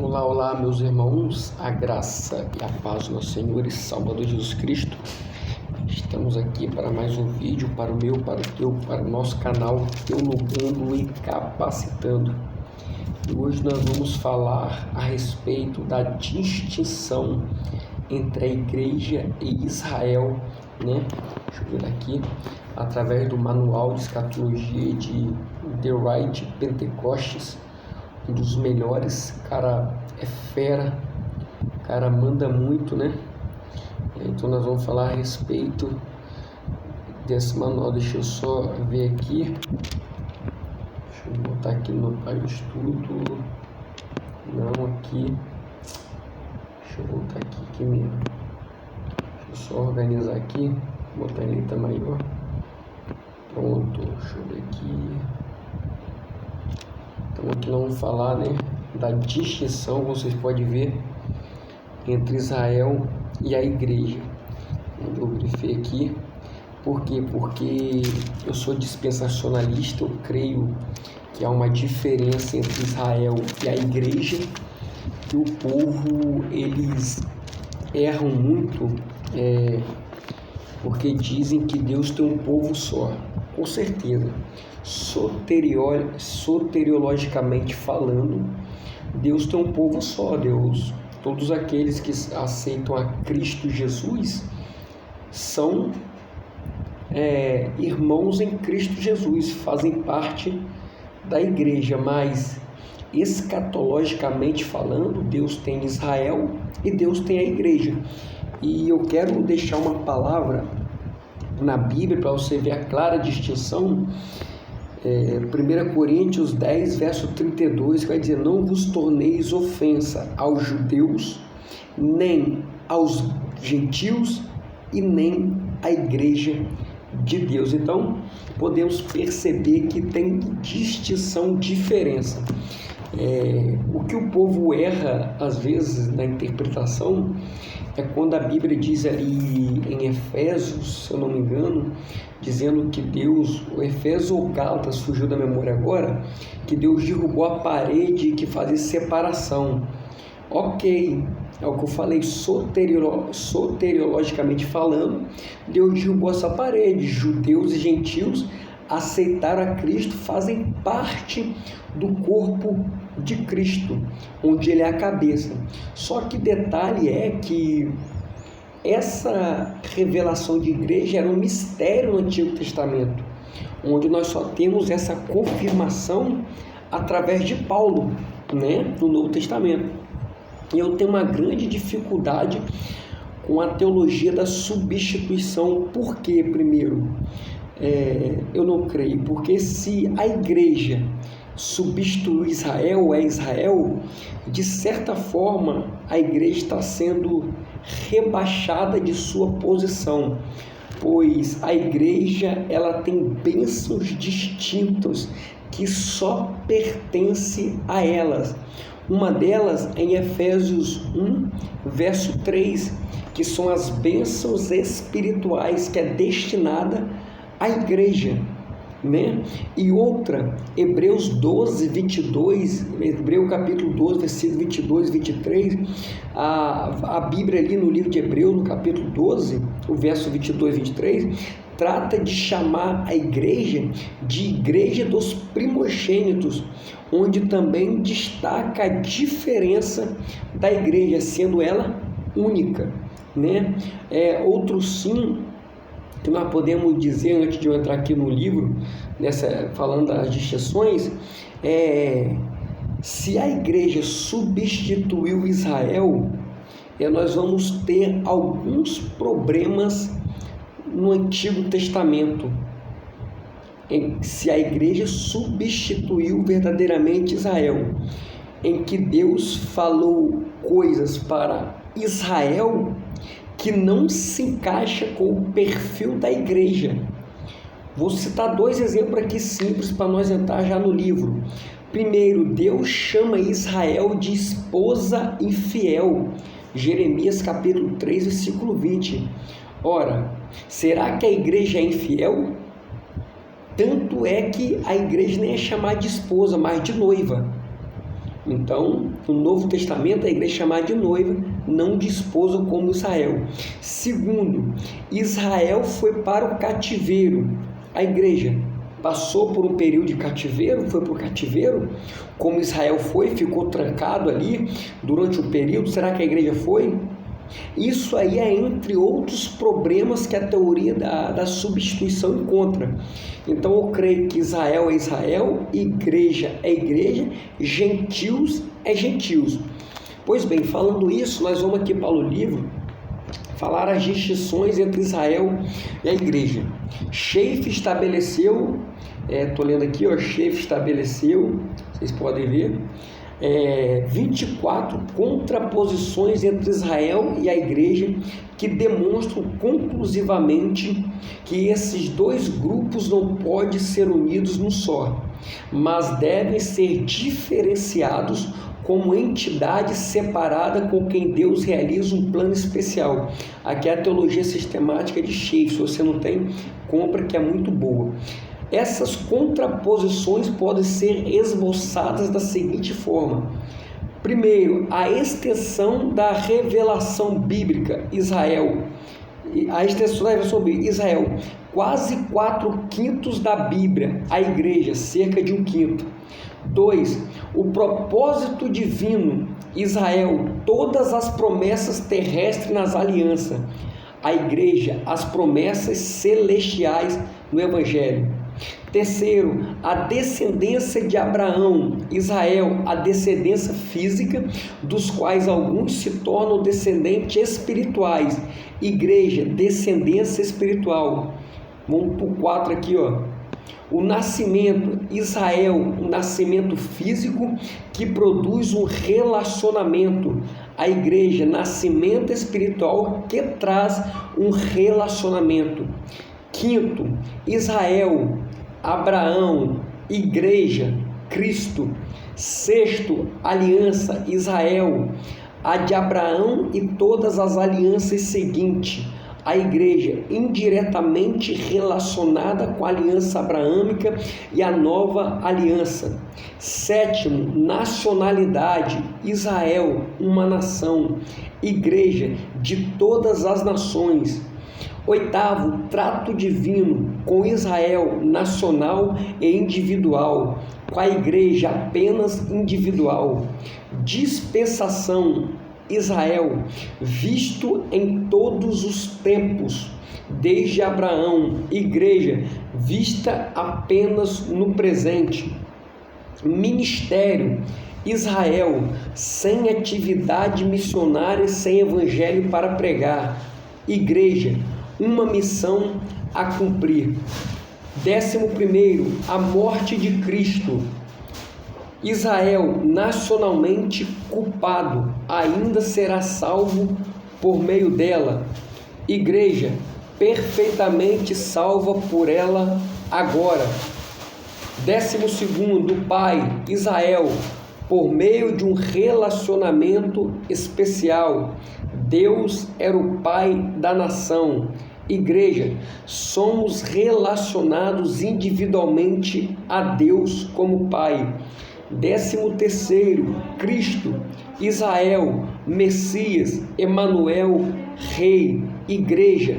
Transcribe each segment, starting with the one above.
Olá, olá, meus irmãos, a graça e a paz do nosso Senhor e Salvador Jesus Cristo. Estamos aqui para mais um vídeo, para o meu, para o teu, para o nosso canal Teologando e Capacitando. E hoje nós vamos falar a respeito da distinção entre a igreja e Israel, né? Deixa eu ver aqui, através do manual de escatologia de The Right Pentecostes, um dos melhores. Cara, é fera, cara, manda muito, né? Então nós vamos falar a respeito desse manual. Deixa eu só ver aqui, deixa eu botar aqui no estudo, não aqui, deixa eu voltar aqui mesmo, deixa eu só organizar aqui, botar em letra maior, pronto, deixa eu ver aqui. Então aqui nós vamos falar, né, da distinção, vocês podem ver, entre Israel e a igreja. Eu grifei aqui. Por quê? Porque eu sou dispensacionalista, eu creio que há uma diferença entre Israel e a igreja, que o povo, eles erram muito, porque dizem que Deus tem um povo só. Com certeza, soteriologicamente falando, Deus tem um povo só. Deus, todos aqueles que aceitam a Cristo Jesus são irmãos em Cristo Jesus, fazem parte da igreja, mas escatologicamente falando, Deus tem Israel e Deus tem a igreja. E eu quero deixar uma palavra na Bíblia para você ver a clara distinção. 1 Coríntios 10, verso 32, que vai dizer: não vos torneis ofensa aos judeus, nem aos gentios, e nem à igreja de Deus. Então, podemos perceber que tem distinção, diferença. O que o povo erra, às vezes, na interpretação, é quando a Bíblia diz ali em Efésios, se eu não me engano, dizendo que Deus, o Efésios ou Gálatas, fugiu da memória agora, que Deus derrubou a parede que fazia separação. Ok, é o que eu falei, soteriologicamente falando, Deus derrubou essa parede. Judeus e gentios aceitaram a Cristo, fazem parte do corpo de Cristo, onde Ele é a cabeça. Só que detalhe é que essa revelação de igreja era um mistério no Antigo Testamento, onde nós só temos essa confirmação através de Paulo, né, no Novo Testamento. E eu tenho uma grande dificuldade com a teologia da substituição. Por quê? Primeiro, eu não creio, porque se a igreja substitui Israel, Israel, de certa forma a igreja está sendo rebaixada de sua posição, pois a igreja, ela tem bênçãos distintas que só pertence a elas. Uma delas é em Efésios 1, verso 3, que são as bênçãos espirituais que é destinada à igreja, né? E outra, Hebreus 12, 22, Hebreus capítulo 12, versículo 22 e 23, a Bíblia ali no livro de Hebreus, no capítulo 12, o verso 22 e 23, trata de chamar a igreja de igreja dos primogênitos, onde também destaca a diferença da igreja, sendo ela única, né? Outro sim que nós podemos dizer, antes de eu entrar aqui no livro, falando das distinções, se a igreja substituiu Israel, nós vamos ter alguns problemas no Antigo Testamento. Se a igreja substituiu verdadeiramente Israel, em que Deus falou coisas para Israel que não se encaixa com o perfil da igreja. Vou citar dois exemplos aqui simples para nós entrar já no livro. Primeiro, Deus chama Israel de esposa infiel. Jeremias capítulo 3, versículo 20. Ora, será que a igreja é infiel? Tanto é que a igreja nem é chamada de esposa, mas de noiva. Então, no Novo Testamento, a igreja é chamada de noiva, não de esposa como Israel. Segundo, Israel foi para o cativeiro. A igreja passou por um período de cativeiro, foi para o cativeiro, como Israel foi, ficou trancado ali durante um período. Será que a igreja foi? Isso aí é entre outros problemas que a teoria da substituição encontra. Então eu creio que Israel é Israel, igreja é igreja, gentios é gentios. Pois bem, falando isso, nós vamos aqui para o livro falar as distinções entre Israel e a igreja. Schaeffer estabeleceu, estou lendo aqui, Schaeffer estabeleceu, vocês podem ver, 24 contraposições entre Israel e a igreja que demonstram conclusivamente que esses dois grupos não podem ser unidos num só, mas devem ser diferenciados como entidade separada com quem Deus realiza um plano especial. Aqui é a teologia sistemática de Schaeffer. Se você não tem, compra, que é muito boa. Essas contraposições podem ser esboçadas da seguinte forma. Primeiro, a extensão da revelação bíblica, Israel. A extensão da revelação bíblica, Israel, quase 4/5 da Bíblia, a igreja, cerca de 1/5. 2. O propósito divino, Israel, todas as promessas terrestres nas alianças, a igreja, as promessas celestiais no Evangelho. Terceiro, a descendência de Abraão, Israel, a descendência física, dos quais alguns se tornam descendentes espirituais. Igreja, descendência espiritual. Vamos para o 4 aqui, O nascimento, Israel, um nascimento físico que produz um relacionamento. A igreja, nascimento espiritual que traz um relacionamento. Quinto, Israel, Abraão, igreja, Cristo. Sexto, aliança, Israel, a de Abraão e todas as alianças seguintes. A igreja indiretamente relacionada com a aliança abraâmica e a nova aliança. Sétimo, nacionalidade, Israel, uma nação, igreja de todas as nações. Oitavo, trato divino com Israel, nacional e individual, com a igreja apenas individual. Dispensação, Israel, visto em todos os tempos, desde Abraão, igreja, vista apenas no presente. Ministério, Israel, sem atividade missionária, sem evangelho para pregar. Igreja, uma missão a cumprir. 11º, a morte de Cristo. Israel, nacionalmente culpado, ainda será salvo por meio dela. Igreja, perfeitamente salva por ela agora. 12º, Pai, Israel, por meio de um relacionamento especial. Deus era o Pai da nação. Igreja, somos relacionados individualmente a Deus como Pai. 13º, Cristo, Israel, Messias, Emanuel, Rei, Igreja.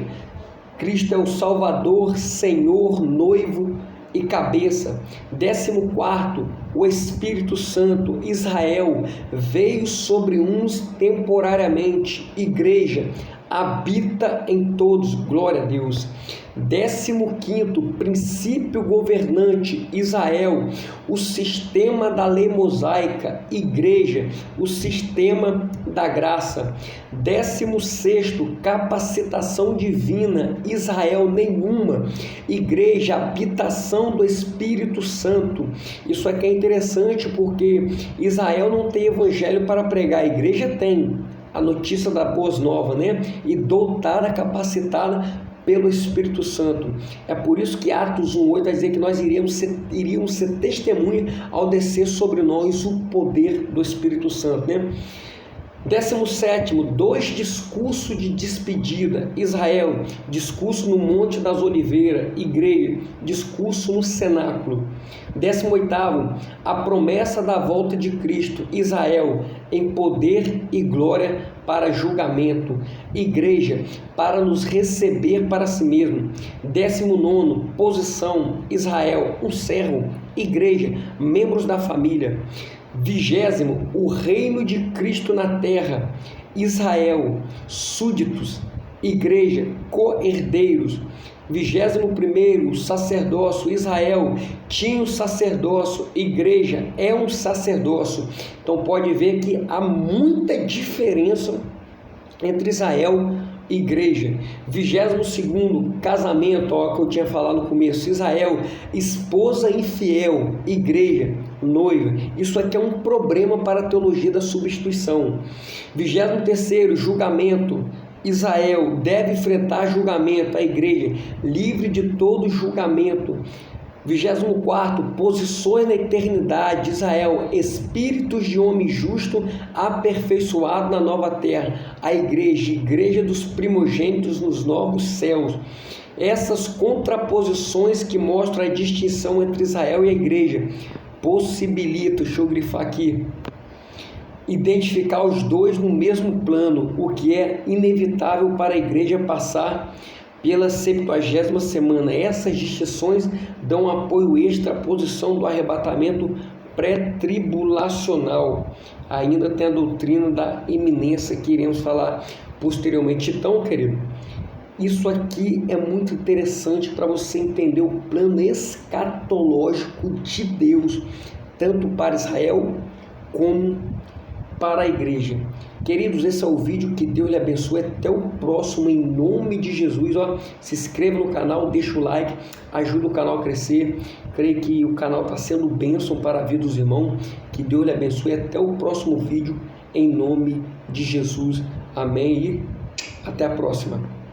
Cristo é o Salvador, Senhor, noivo e cabeça. 14º, o Espírito Santo, Israel, veio sobre uns temporariamente. Igreja, habita em todos, glória a Deus. 15º, princípio governante, Israel, o sistema da lei mosaica, igreja, o sistema da graça. 16º, capacitação divina, Israel, nenhuma. Igreja, habitação do Espírito Santo. Isso aqui é interessante porque Israel não tem evangelho para pregar, a igreja tem a notícia da boas novas, e dotada, capacitada pelo Espírito Santo. É por isso que Atos 1:8 vai dizer que nós iríamos ser testemunha ao descer sobre nós o poder do Espírito Santo, 17º, 2 discursos de despedida. Israel, discurso no Monte das Oliveiras. Igreja, discurso no cenáculo. 18º, a promessa da volta de Cristo. Israel, em poder e glória para julgamento. Igreja, para nos receber para si mesmo. 19º, posição. Israel, um servo. Igreja, membros da família. 20º, o reino de Cristo na terra. Israel, súditos. Igreja, co-herdeiros. 21º, sacerdócio. Israel tinha um sacerdócio, igreja é um sacerdócio. Então pode ver que há muita diferença entre Israel e igreja. 22º, casamento, ó, que eu tinha falado no começo. Israel, esposa infiel. Igreja, noiva. Isso aqui é um problema para a teologia da substituição. 23º, julgamento. Israel deve enfrentar julgamento, a igreja livre de todo julgamento. 24º, posições na eternidade. Israel, espíritos de homem justo aperfeiçoado na nova terra. A igreja dos primogênitos nos novos céus. Essas contraposições que mostram a distinção entre Israel e a igreja possibilita, deixa eu grifar aqui, identificar os dois no mesmo plano, o que é inevitável para a igreja passar pela 70ª semana. Essas distinções dão apoio extra à posição do arrebatamento pré-tribulacional. Ainda tem a doutrina da iminência que iremos falar posteriormente. Então, querido, isso aqui é muito interessante para você entender o plano escatológico de Deus, tanto para Israel como para a igreja. Queridos, esse é o vídeo, que Deus lhe abençoe, até o próximo, em nome de Jesus. Ó, se inscreva no canal, deixa o like, ajuda o canal a crescer. Creio que o canal está sendo bênção para a vida dos irmãos. Que Deus lhe abençoe, até o próximo vídeo, em nome de Jesus. Amém e até a próxima.